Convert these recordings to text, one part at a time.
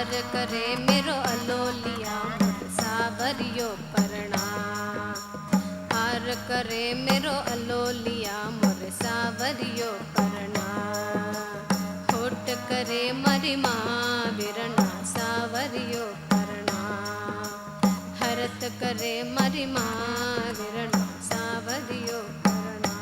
हार करे मेरो अलोलिया मोर सावरियो परणा। हार करे मेरो अलोलिया मोर सावरियो परणा। होठ करे मरी माँ विरणा सावरियो परणा। हरत करे मरी माँ विरणा सावरियो परणा।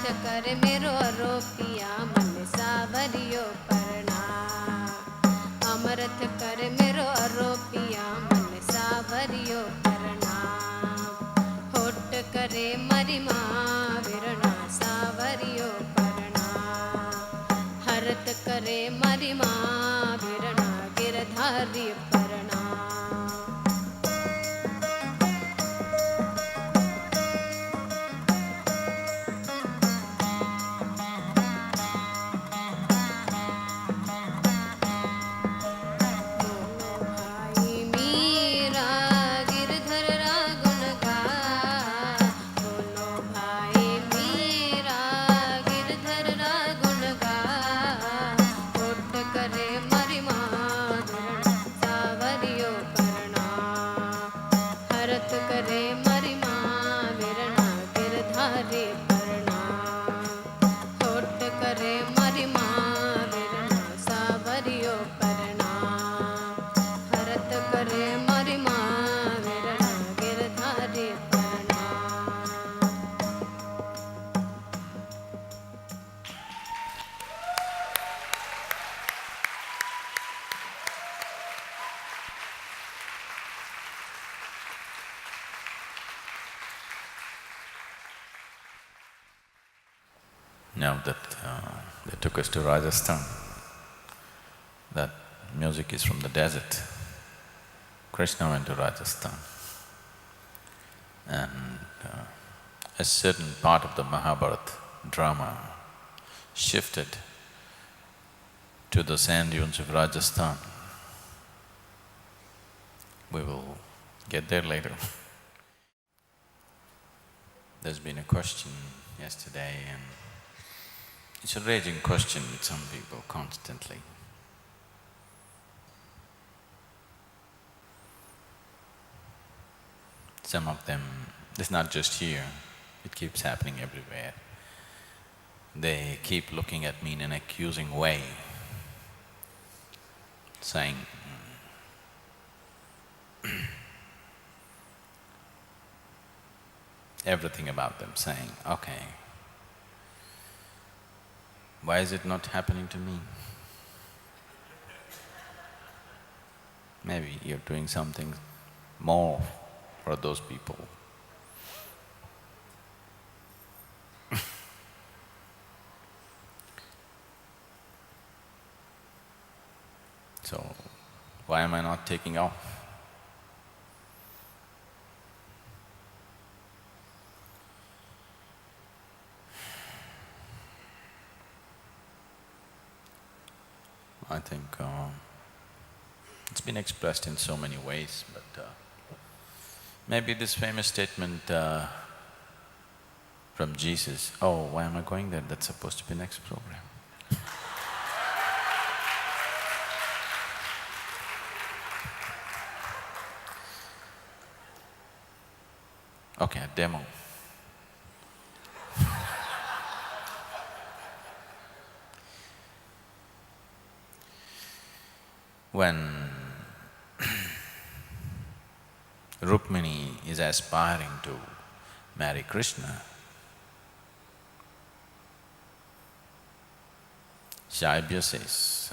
करे मेरो आरोपिया मन सावरियो परणा। अमरथ करे मेरो आरोपिया मन सावरियो परणा। होठ करे मरी माँ विरणा सावरियो परणा। हरत करे मरी माँ विरणा गिरधारी परणा। करे मरी माँ विरणा गिरधारी परणा। होठ करे मरी माँ विरणा सावरियो परणा। हरत करे मरी माँ विरणा Girdhari परणा। Now that they took us to Rajasthan, that music is from the desert. Krishna went to Rajasthan and a certain part of the Mahabharata drama shifted to the sand dunes of Rajasthan. We will get there later. There's been a question yesterday and it's a raging question with some people constantly. Some of them, it's not just here, it keeps happening everywhere. They keep looking at me in an accusing way, saying, everything about them, saying, okay, why is it not happening to me? Maybe you're doing something more for those people. So, why am I not taking off? I think it's been expressed in so many ways, but maybe this famous statement from Jesus, oh, why am I going there? That's supposed to be next program. Okay, a demo. When Rukmini is aspiring to marry Krishna, Shaibya says,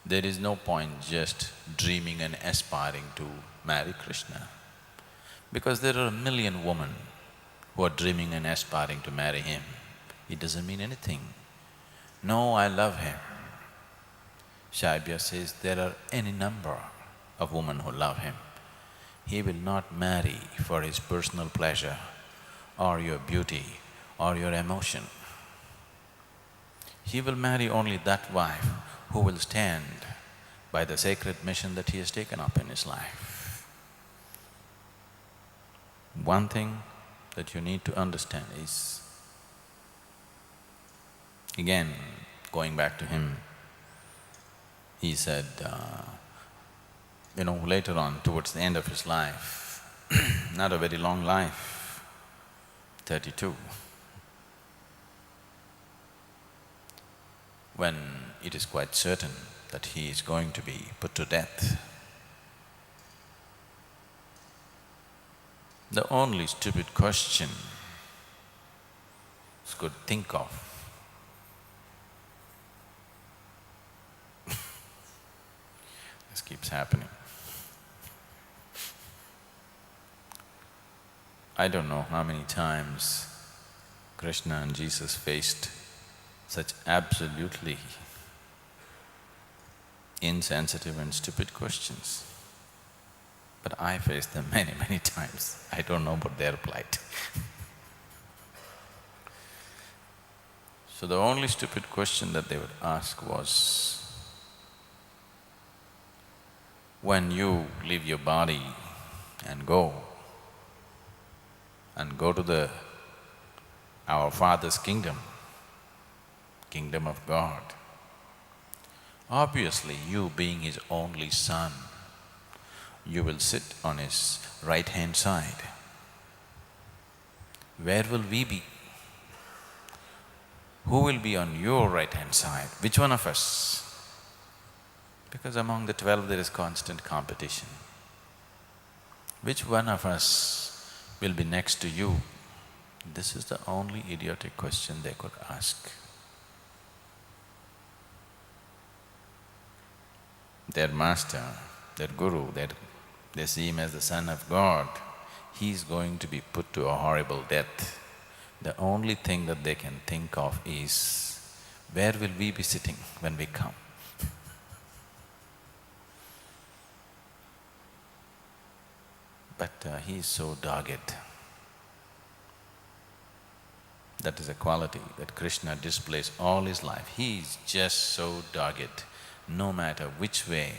there is no point just dreaming and aspiring to marry Krishna, because there are a million women who are dreaming and aspiring to marry him. It doesn't mean anything. No, I love him. Shaibya says there are any number of women who love him. He will not marry for his personal pleasure or your beauty or your emotion. He will marry only that wife who will stand by the sacred mission that he has taken up in his life. One thing that you need to understand is, again, going back to him, he said, later on, towards the end of his life, not a very long life, 32, when it is quite certain that he is going to be put to death, the only stupid question he could think of, this keeps happening. I don't know how many times Krishna and Jesus faced such absolutely insensitive and stupid questions. But I faced them many, many times. I don't know about their plight. So the only stupid question that they would ask was, when you leave your body and go to our Father's kingdom, kingdom of God, obviously you being his only son, you will sit on his right-hand side. Where will we be? Who will be on your right-hand side? Which one of us? Because among the 12 there is constant competition. Which one of us will be next to you? This is the only idiotic question they could ask. Their master, their guru, they see him as the son of God. He's going to be put to a horrible death. The only thing that they can think of is, where will we be sitting when we come? But he is so dogged. That is a quality that Krishna displays all his life. He is just so dogged. No matter which way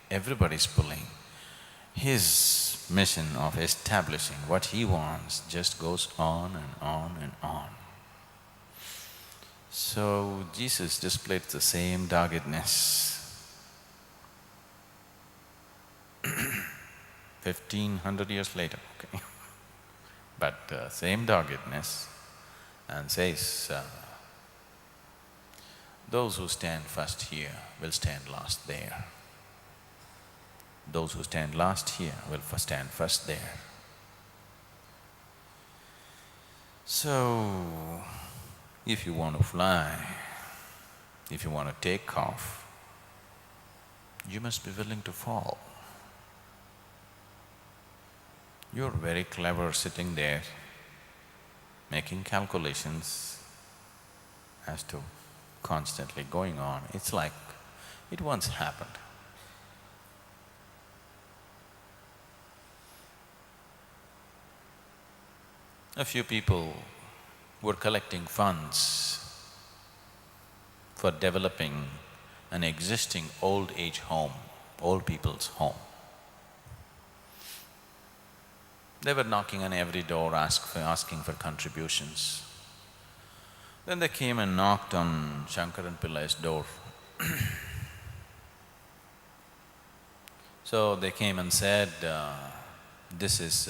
everybody is pulling, his mission of establishing what he wants just goes on and on and on. So Jesus displayed the same doggedness. 1500 years later, okay. But same doggedness, and says, those who stand first here will stand last there. Those who stand last here will stand first there. So, if you want to fly, if you want to take off, you must be willing to fall. You're very clever sitting there, making calculations as to constantly going on. It's like it once happened. A few people were collecting funds for developing an existing old age home, old people's home. They were knocking on every door asking for contributions. Then they came and knocked on Shankaran Pillai's door. So they came and said, this is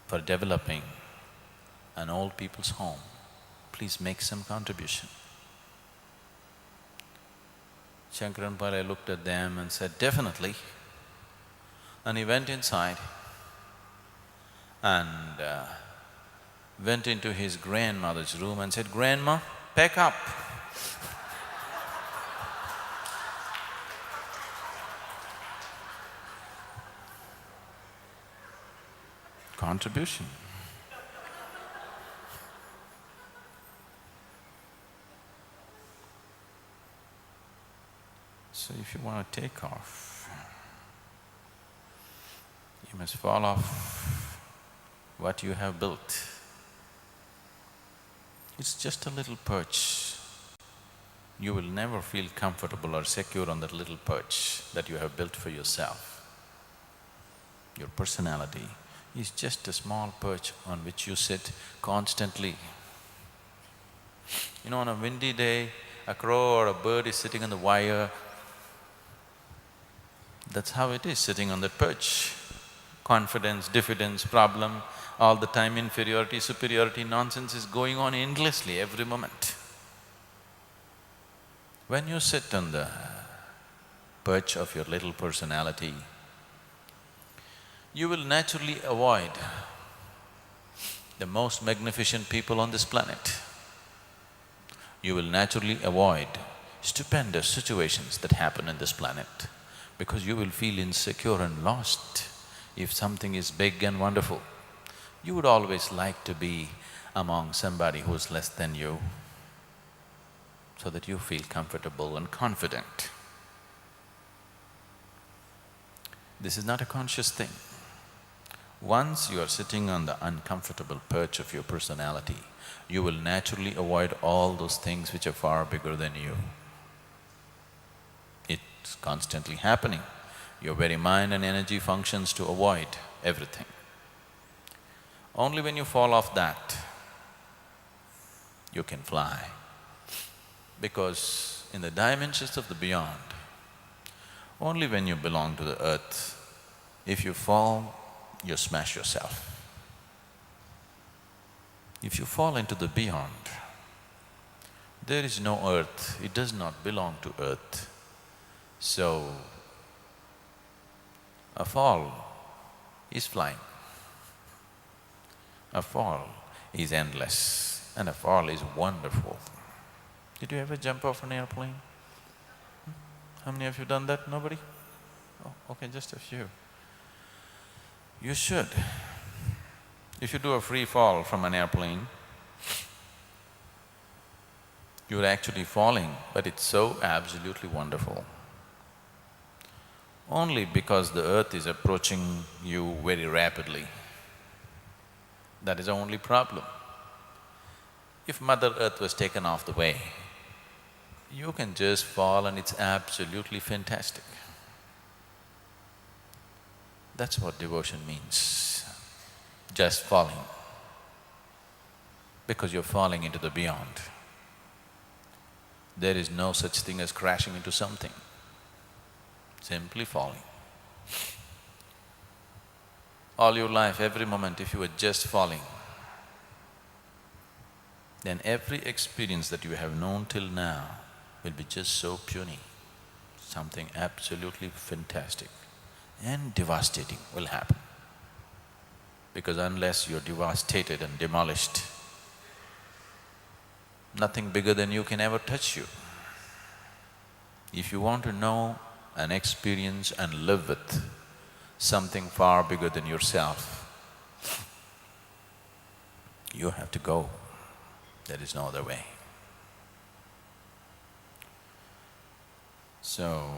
for developing an old people's home. Please make some contribution. Shankaran Pillai looked at them and said, definitely. And he went inside and went into his grandmother's room and said, Grandma, pack up. Contribution. So if you want to take off, must fall off what you have built. It's just a little perch. You will never feel comfortable or secure on that little perch that you have built for yourself. Your personality is just a small perch on which you sit constantly. You know, on a windy day, a crow or a bird is sitting on the wire. That's how it is, sitting on that perch. Confidence, diffidence, problem, all the time inferiority, superiority nonsense is going on endlessly every moment. When you sit on the perch of your little personality, you will naturally avoid the most magnificent people on this planet. You will naturally avoid stupendous situations that happen in this planet because you will feel insecure and lost if something is big and wonderful. You would always like to be among somebody who's less than you so that you feel comfortable and confident. This is not a conscious thing. Once you are sitting on the uncomfortable perch of your personality, you will naturally avoid all those things which are far bigger than you. It's constantly happening. Your very mind and energy functions to avoid everything. Only when you fall off that, you can fly. Because in the dimensions of the beyond, only when you belong to the earth, if you fall, you smash yourself. If you fall into the beyond, there is no earth, it does not belong to earth. So, a fall is flying. A fall is endless and a fall is wonderful. Did you ever jump off an airplane? How many of you done that? Nobody? Oh, okay, just a few. You should. If you do a free fall from an airplane, you're actually falling, but it's so absolutely wonderful. Only because the earth is approaching you very rapidly. That is the only problem. If Mother Earth was taken off the way, you can just fall and it's absolutely fantastic. That's what devotion means, just falling, because you're falling into the beyond. There is no such thing as crashing into something, simply falling. All your life, every moment, if you were just falling, then every experience that you have known till now will be just so puny. Something absolutely fantastic and devastating will happen. Because unless you're devastated and demolished, nothing bigger than you can ever touch you. If you want to know and experience and live with something far bigger than yourself, you have to go. There is no other way. So,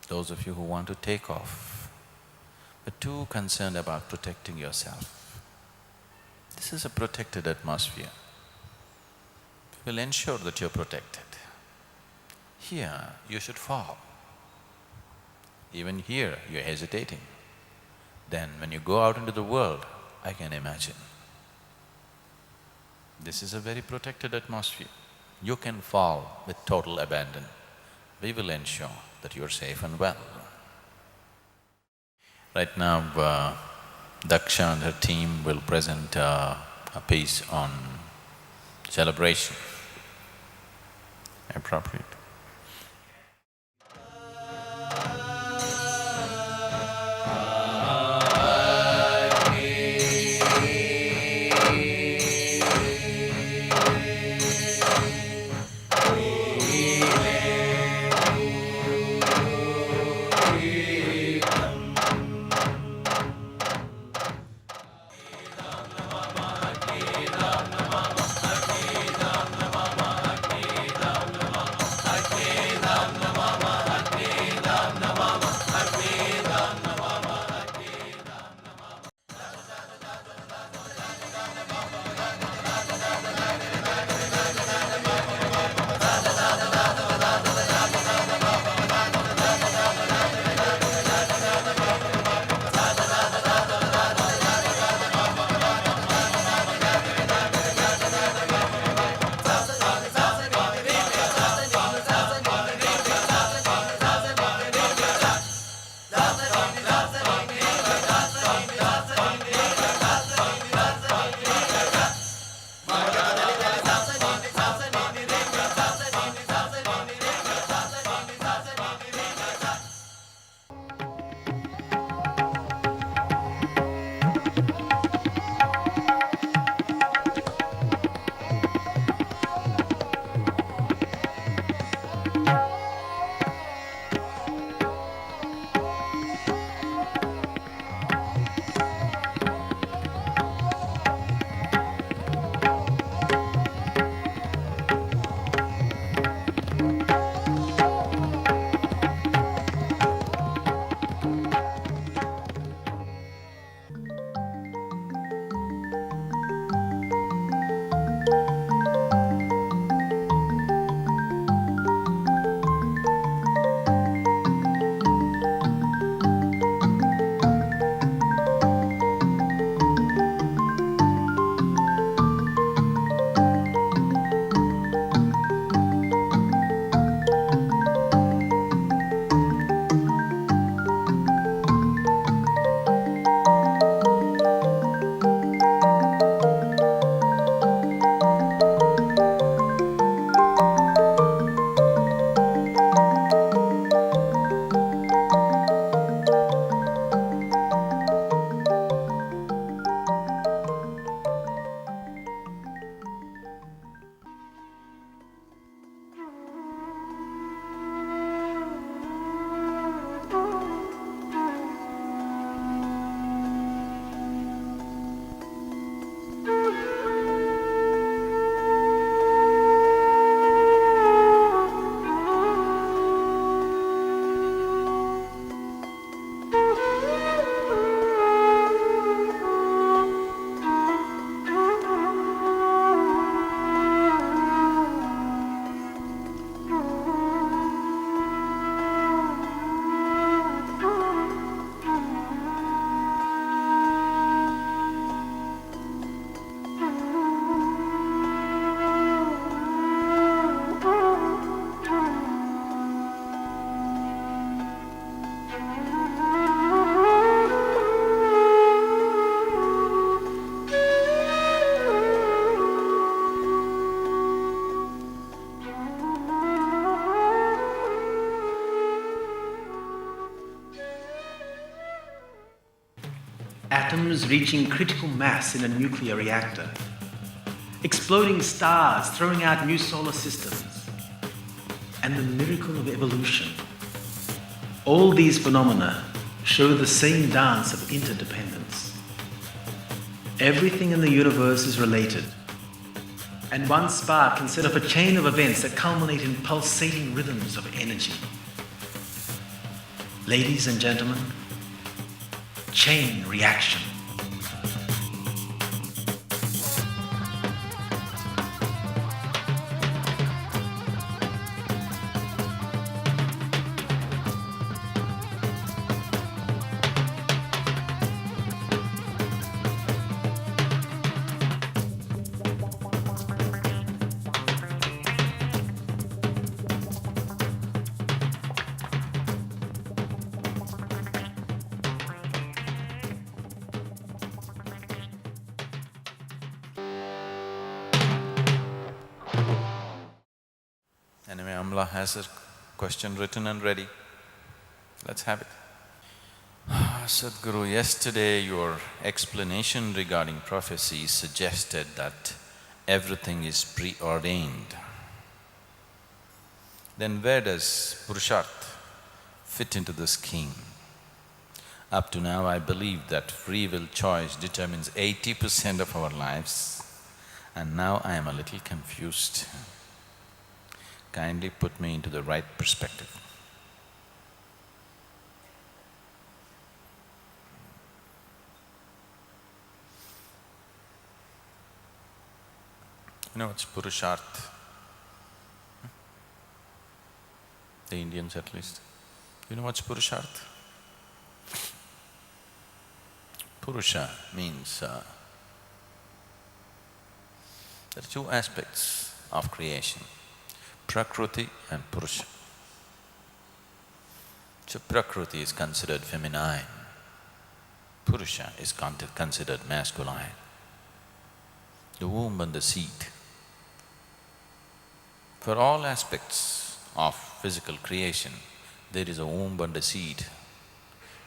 those of you who want to take off, but too concerned about protecting yourself, this is a protected atmosphere. We will ensure that you're protected. Here, you should fall. Even here, you're hesitating. Then when you go out into the world, I can imagine. This is a very protected atmosphere. You can fall with total abandon. We will ensure that you're safe and well. Right now, Daksha and her team will present a piece on celebration. Appropriate. atoms reaching critical mass in a nuclear reactor, exploding stars throwing out new solar systems, and the miracle of evolution. All these phenomena show the same dance of interdependence. Everything in the universe is related, and one spark can set off a chain of events that culminate in pulsating rhythms of energy. Ladies and gentlemen, chain reaction. Anyway, Amla has her question written and ready. Let's have it. Sadhguru, yesterday your explanation regarding prophecy suggested that everything is preordained. Then where does Purusharth fit into the scheme? Up to now, I believe that free will choice determines 80% of our lives, and now I am a little confused. Kindly put me into the right perspective. You know, it's Purusharth. The Indians at least. You know what's Purusharth? Purusha means there are two aspects of creation, Prakriti and Purusha. So Prakriti is considered feminine, Purusha is considered masculine. The womb and the seed. For all aspects of physical creation, there is a womb and a seed.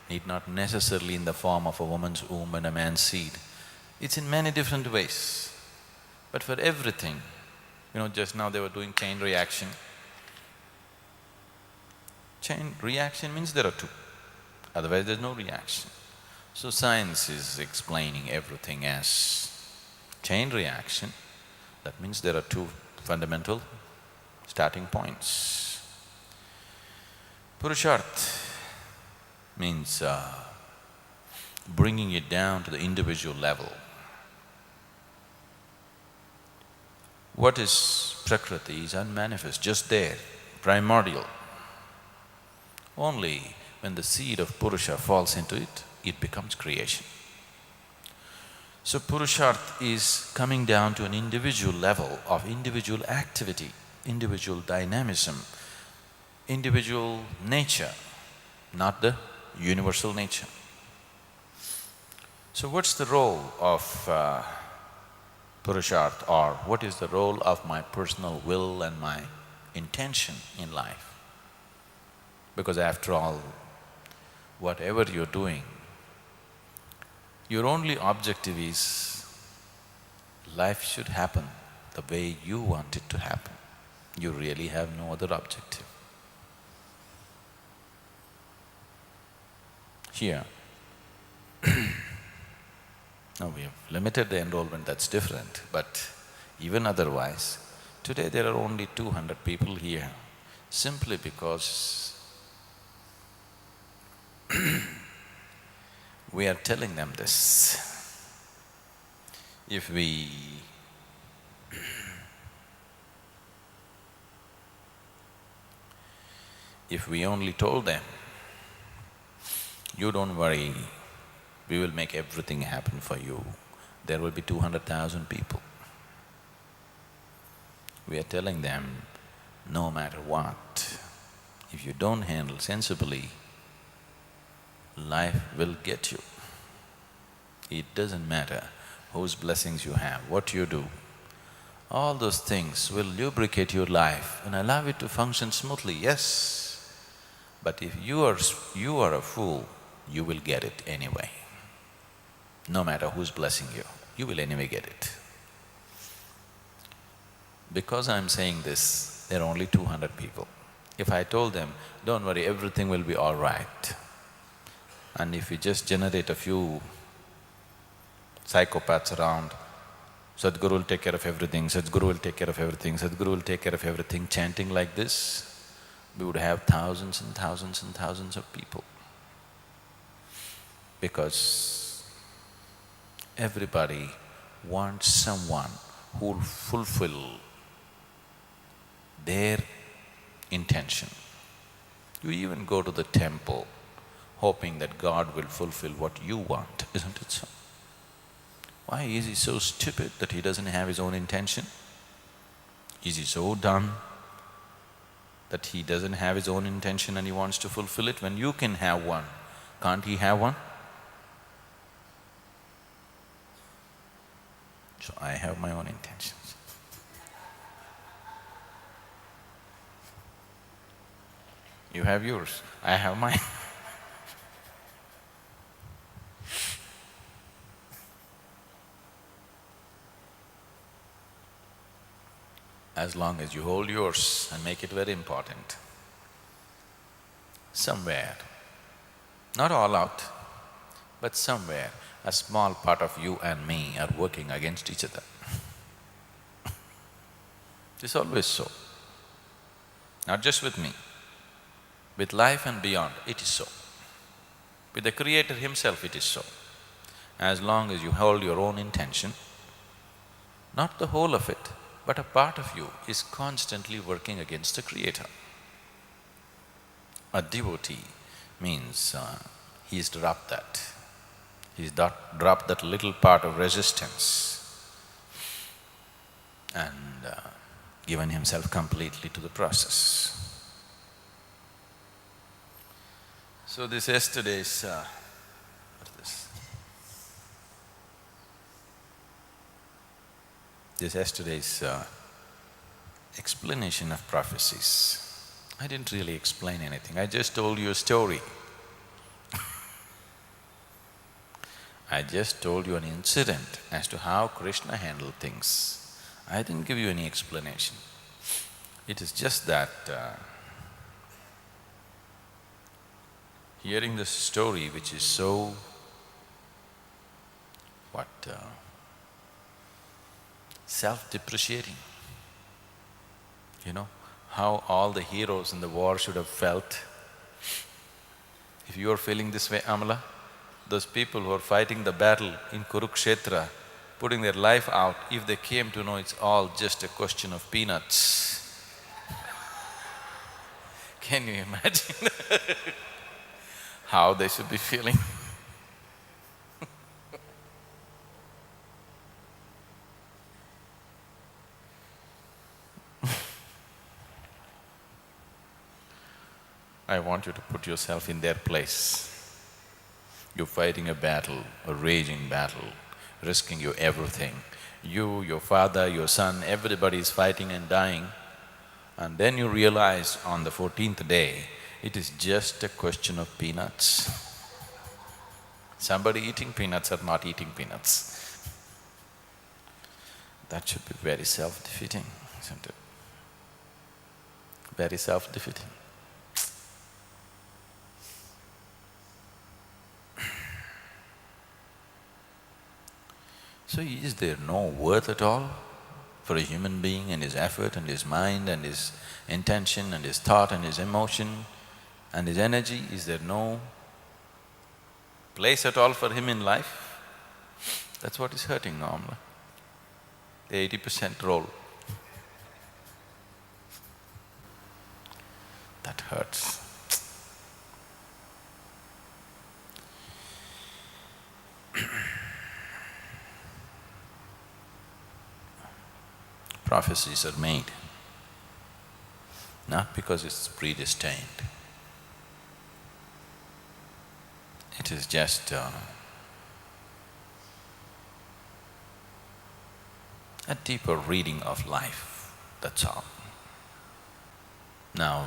Need not necessarily in the form of a woman's womb and a man's seed. It's in many different ways. But for everything, you know, just now they were doing chain reaction. Chain reaction means there are two, otherwise there's no reaction. So science is explaining everything as chain reaction. That means there are two fundamental starting points. Purusharth means bringing it down to the individual level. What is Prakriti is unmanifest, just there, primordial. Only when the seed of Purusha falls into it, it becomes creation. So Purusharth is coming down to an individual level of individual activity, individual dynamism, individual nature, not the universal nature. So what's the role of Purusharth, or what is the role of my personal will and my intention in life? Because after all, whatever you're doing, your only objective is life should happen the way you want it to happen. You really have no other objective. Here, now we have limited the enrollment, that's different, but even otherwise, today there are only 200 people here, simply because we are telling them this. If we only told them, you don't worry, we will make everything happen for you, there will be 200,000 people. We are telling them, no matter what, if you don't handle sensibly, life will get you. It doesn't matter whose blessings you have, what you do. All those things will lubricate your life and allow it to function smoothly, yes. But if you are a fool, you will get it anyway. No matter who's blessing you, you will anyway get it. Because I'm saying this, there are only 200 people. If I told them, don't worry, everything will be all right, and if we just generate a few psychopaths around, Sadhguru will take care of everything, Sadhguru will take care of everything, Sadhguru will take care of everything, chanting like this, we would have thousands and thousands and thousands of people. Because everybody wants someone who will fulfill their intention. You even go to the temple hoping that God will fulfill what you want, isn't it so? Why is he so stupid that he doesn't have his own intention? Is he so dumb that he doesn't have his own intention and he wants to fulfill it when you can have one? Can't he have one? So I have my own intentions. You have yours, I have mine. As long as you hold yours and make it very important, somewhere, not all out, but somewhere, a small part of you and me are working against each other. It's always so. Not just with me, with life and beyond, it is so. With the Creator himself, it is so. As long as you hold your own intention, not the whole of it, but a part of you is constantly working against the Creator. A devotee means he's dropped that. He's dropped that little part of resistance and given himself completely to the process. So this yesterday's… what's this? This yesterday's explanation of prophecies, I didn't really explain anything, I just told you a story. I just told you an incident as to how Krishna handled things. I didn't give you any explanation. It is just that hearing this story which is so… self-depreciating. You know, how all the heroes in the war should have felt. If you are feeling this way, Amala, those people who are fighting the battle in Kurukshetra, putting their life out, if they came to know it's all just a question of peanuts, can you imagine how they should be feeling? I want you to put yourself in their place. You're fighting a battle, a raging battle, risking your everything. You, your father, your son, everybody is fighting and dying. And then you realize on the 14th day, it is just a question of peanuts. Somebody eating peanuts or not eating peanuts. That should be very self-defeating, isn't it? Very self-defeating. So is there no worth at all for a human being and his effort and his mind and his intention and his thought and his emotion and his energy? Is there no place at all for him in life? That's what is hurting normally, the 80% role. That hurts. Prophecies are made, not because it's predestined. It is just a deeper reading of life, that's all. Now,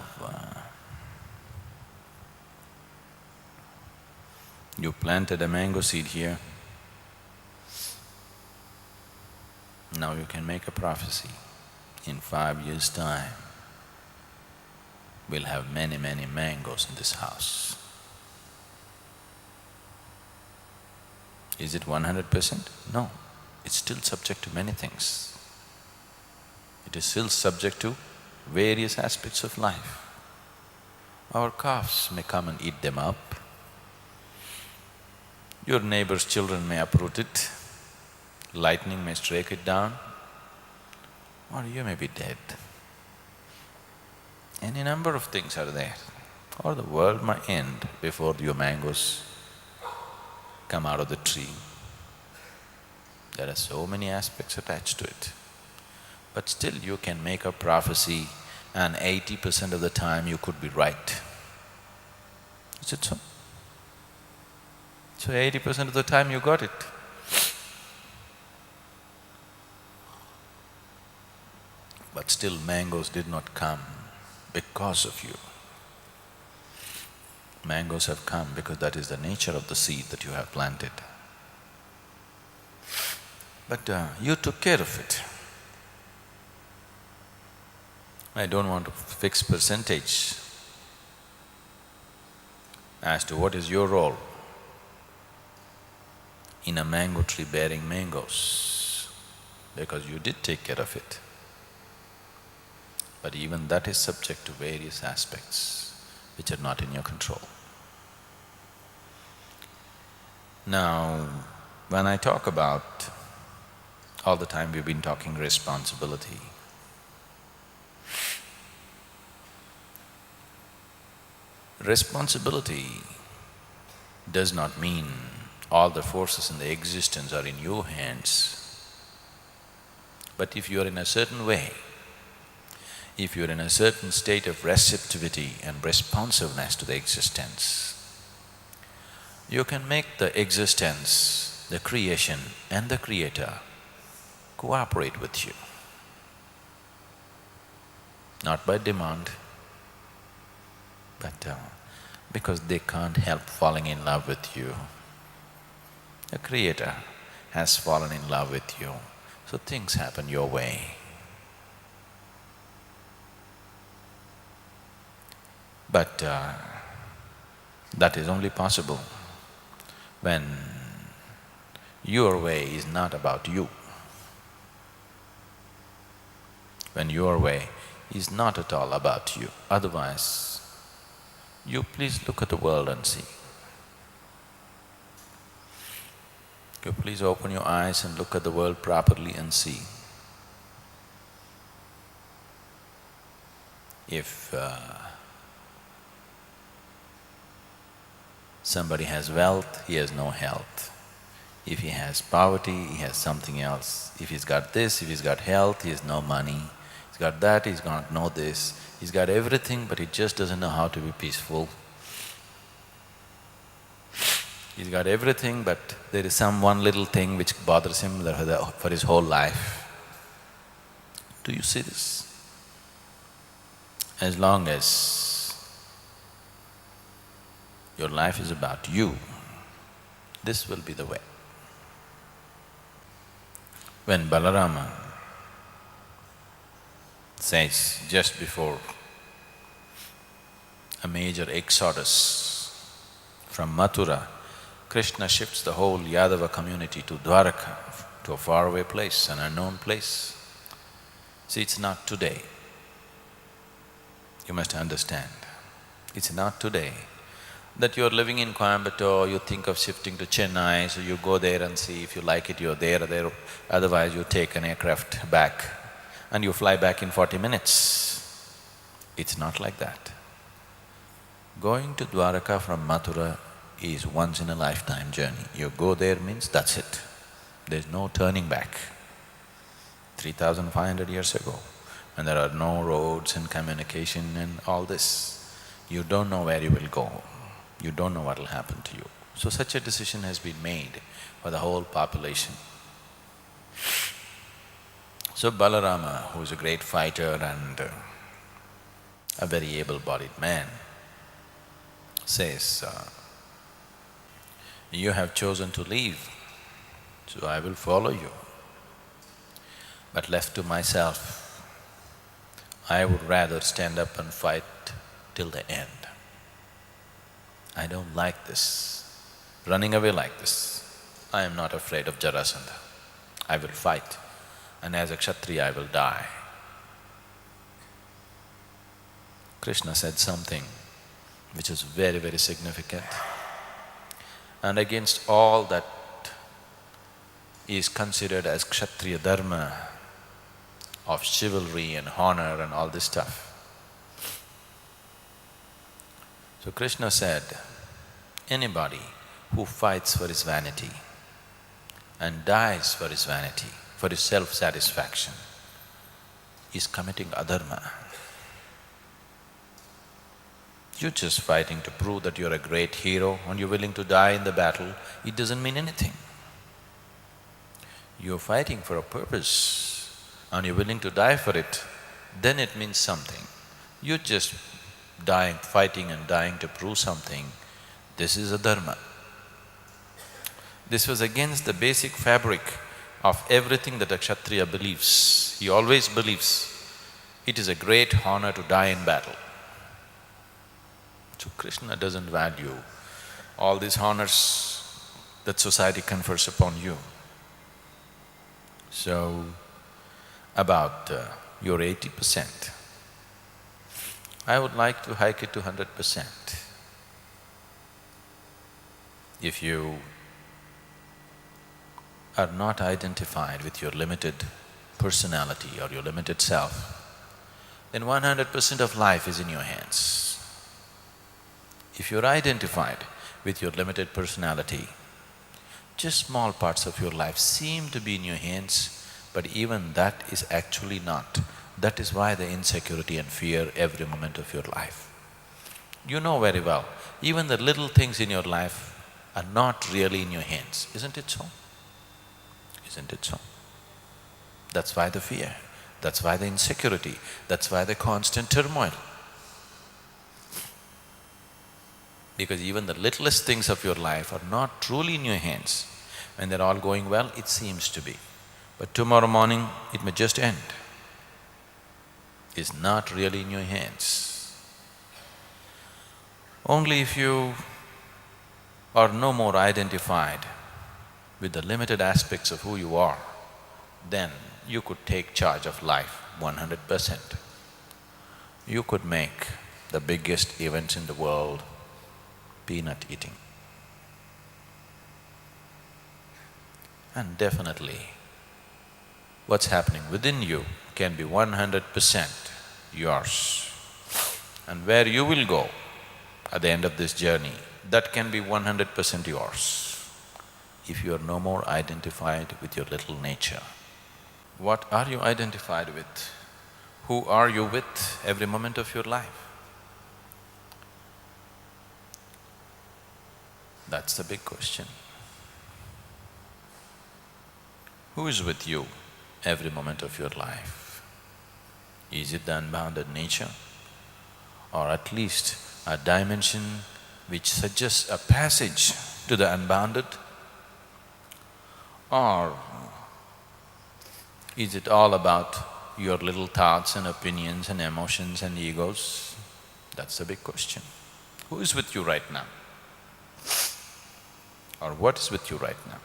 you planted a mango seed here, Now you can make a prophecy. In 5 years' time, we'll have many, many mangoes in this house. Is it 100%? No. It's still subject to many things. It is still subject to various aspects of life. Our calves may come and eat them up. Your neighbor's children may uproot it. Lightning may strike it down. Or you may be dead. Any number of things are there. Or the world might end before your mangoes come out of the tree. There are so many aspects attached to it. But still you can make a prophecy and 80% of the time you could be right. Is it so? So 80% of the time you got it. But still mangoes did not come because of you. Mangoes have come because that is the nature of the seed that you have planted. But you took care of it. I don't want to fix percentage as to what is your role in a mango tree bearing mangoes, because you did take care of it. But even that is subject to various aspects which are not in your control. Now, when I talk about, all the time we've been talking responsibility. Responsibility does not mean all the forces in the existence are in your hands. But if you are in a certain way, if you're in a certain state of receptivity and responsiveness to the existence, you can make the existence, the creation and the creator cooperate with you. Not by demand, but because they can't help falling in love with you. The creator has fallen in love with you, so things happen your way. But that is only possible when your way is not about you. When your way is not at all about you. Otherwise, you please look at the world and see. You please open your eyes and look at the world properly and see. If somebody has wealth, he has no health. If he has poverty, he has something else. If he's got this, if he's got health, he has no money. He's got that, he's got no this. He's got everything, but he just doesn't know how to be peaceful. He's got everything, but there is some one little thing which bothers him for his whole life. Do you see this? As long as your life is about you, this will be the way. When Balarama says just before a major exodus from Mathura, Krishna shifts the whole Yadava community to Dwaraka, to a faraway place, an unknown place. See, it's not today. You must understand, it's not today that you're living in Coimbatore, you think of shifting to Chennai, so you go there and see if you like it, you're there, otherwise you take an aircraft back and you fly back in 40 minutes. It's not like that. Going to Dwaraka from Mathura is once in a lifetime journey. You go there means that's it. There's no turning back. 3,500 years ago, when there are no roads and communication and all this, you don't know where you will go. You don't know what will happen to you. So such a decision has been made for the whole population. So Balarama, who is a great fighter and a very able-bodied man, says, you have chosen to leave, so I will follow you. But left to myself, I would rather stand up and fight till the end. I don't like this, running away like this. I am not afraid of Jarasandha. I will fight, and as a Kshatriya I will die. Krishna said something which is very, very significant. And against all that is considered as Kshatriya dharma of chivalry and honor and all this stuff. So Krishna said, anybody who fights for his vanity and dies for his vanity, for his self-satisfaction, is committing adharma. You're just fighting to prove that you're a great hero and you're willing to die in the battle, it doesn't mean anything. You're fighting for a purpose and you're willing to die for it, then it means something. You're just dying, fighting and dying to prove something, this is a dharma. This was against the basic fabric of everything that a Kshatriya believes. He always believes it is a great honor to die in battle. So Krishna doesn't value all these honors that society confers upon you. So, about your 80%, I would like to hike it to 100%. If you are not identified with your limited personality or your limited self, then 100% of life is in your hands. If you're identified with your limited personality, just small parts of your life seem to be in your hands, but even that is actually not. That is why the insecurity and fear every moment of your life. You know very well, even the little things in your life are not really in your hands, isn't it so? Isn't it so? That's why the fear, that's why the insecurity, that's why the constant turmoil. Because even the littlest things of your life are not truly in your hands. When they're all going well, it seems to be. But tomorrow morning, it may just end. It's not really in your hands. Only if you are no more identified with the limited aspects of who you are, then you could take charge of life 100%. You could make the biggest events in the world peanut eating. And definitely, what's happening within you can be 100% yours. And where you will go at the end of this journey, that can be 100% yours, if you are no more identified with your little nature. What are you identified with? Who are you with every moment of your life? That's the big question. Who is with you every moment of your life? Is it the unbounded nature, or at least a dimension which suggests a passage to the unbounded? Or is it all about your little thoughts and opinions and emotions and egos? That's the big question. Who is with you right now? Or what is with you right now?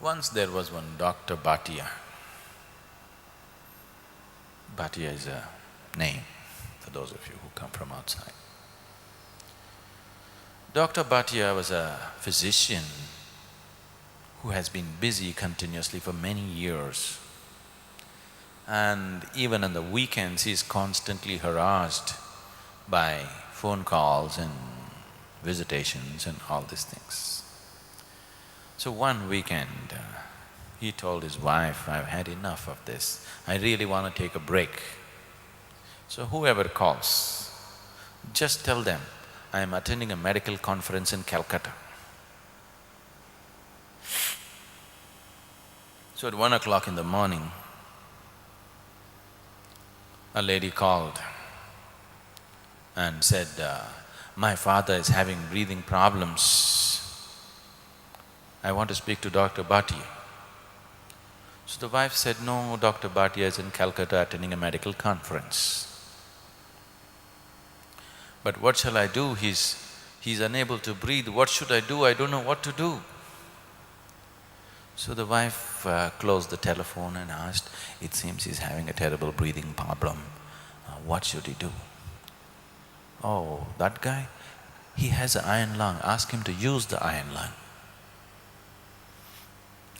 Once there was one Dr. Bhatia. Bhatia is a name for those of you who come from outside. Dr. Bhatia was a physician who has been busy continuously for many years. And even on the weekends, he is constantly harassed by phone calls and visitations and all these things. So one weekend, he told his wife, I've had enough of this, I really want to take a break. So whoever calls, just tell them, I am attending a medical conference in Calcutta. So at 1 o'clock in the morning, a lady called and said, my father is having breathing problems I want to speak to Dr. Bhatia. So the wife said, no, Dr. Bhatia is in Calcutta attending a medical conference. But what shall I do? He's unable to breathe. What should I do? I don't know what to do. So the wife closed the telephone and asked, it seems he's having a terrible breathing problem. What should he do? Oh, that guy, he has an iron lung, ask him to use the iron lung.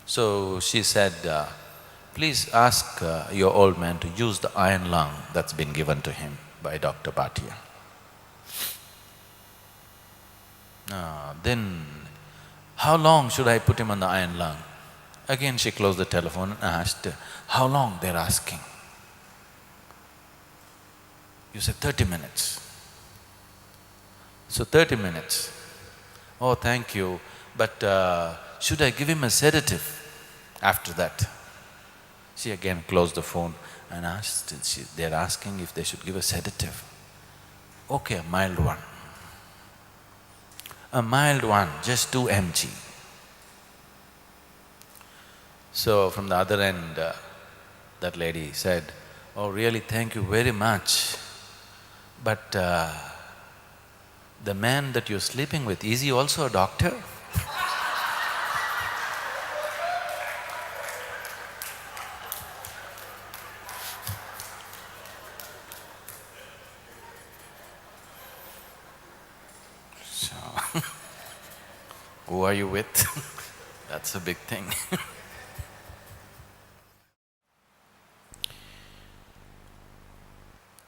So she said, please ask your old man to use the iron lung that's been given to him by Dr. Bhatia. Then, how long should I put him on the iron lung? Again she closed the telephone and asked, how long they're asking? You said 30 minutes. So 30 minutes. Oh, thank you, but should I give him a sedative after that? She again closed the phone and asked, they're asking if they should give a sedative. Okay, a mild one. A mild one, just 2 mg. So from the other end, that lady said, oh really, thank you very much, but the man that you're sleeping with, is he also a doctor? So, who are you with? That's a big thing.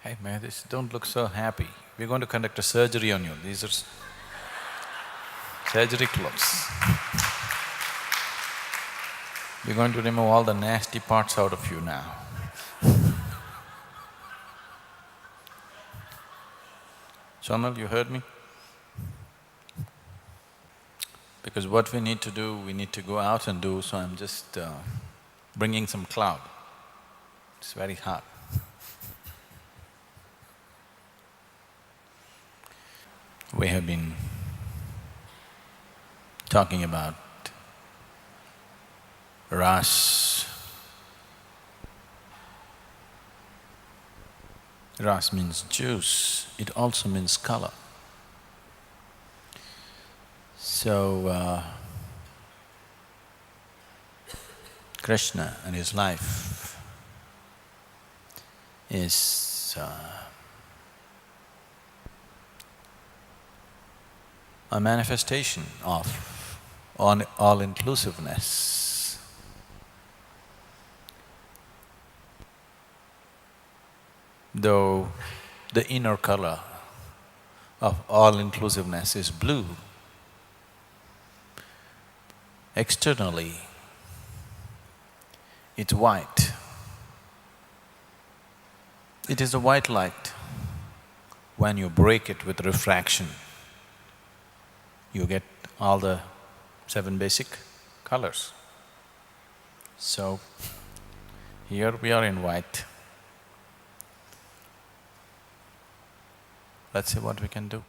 Hey Mahesh, don't look so happy. We're going to conduct a surgery on you. These are surgery clothes. We're going to remove all the nasty parts out of you now. Sonal, you heard me? Because what we need to do, we need to go out and do, so I'm just bringing some cloud. It's very hot. We have been talking about ras. Ras means juice, it also means color. So, Krishna and his life is a manifestation of all-inclusiveness. Though the inner color of all-inclusiveness is blue, externally it's white. It is a white light. When you break it with refraction, you get all the 7 basic colors. So, here we are in white. Let's see what we can do.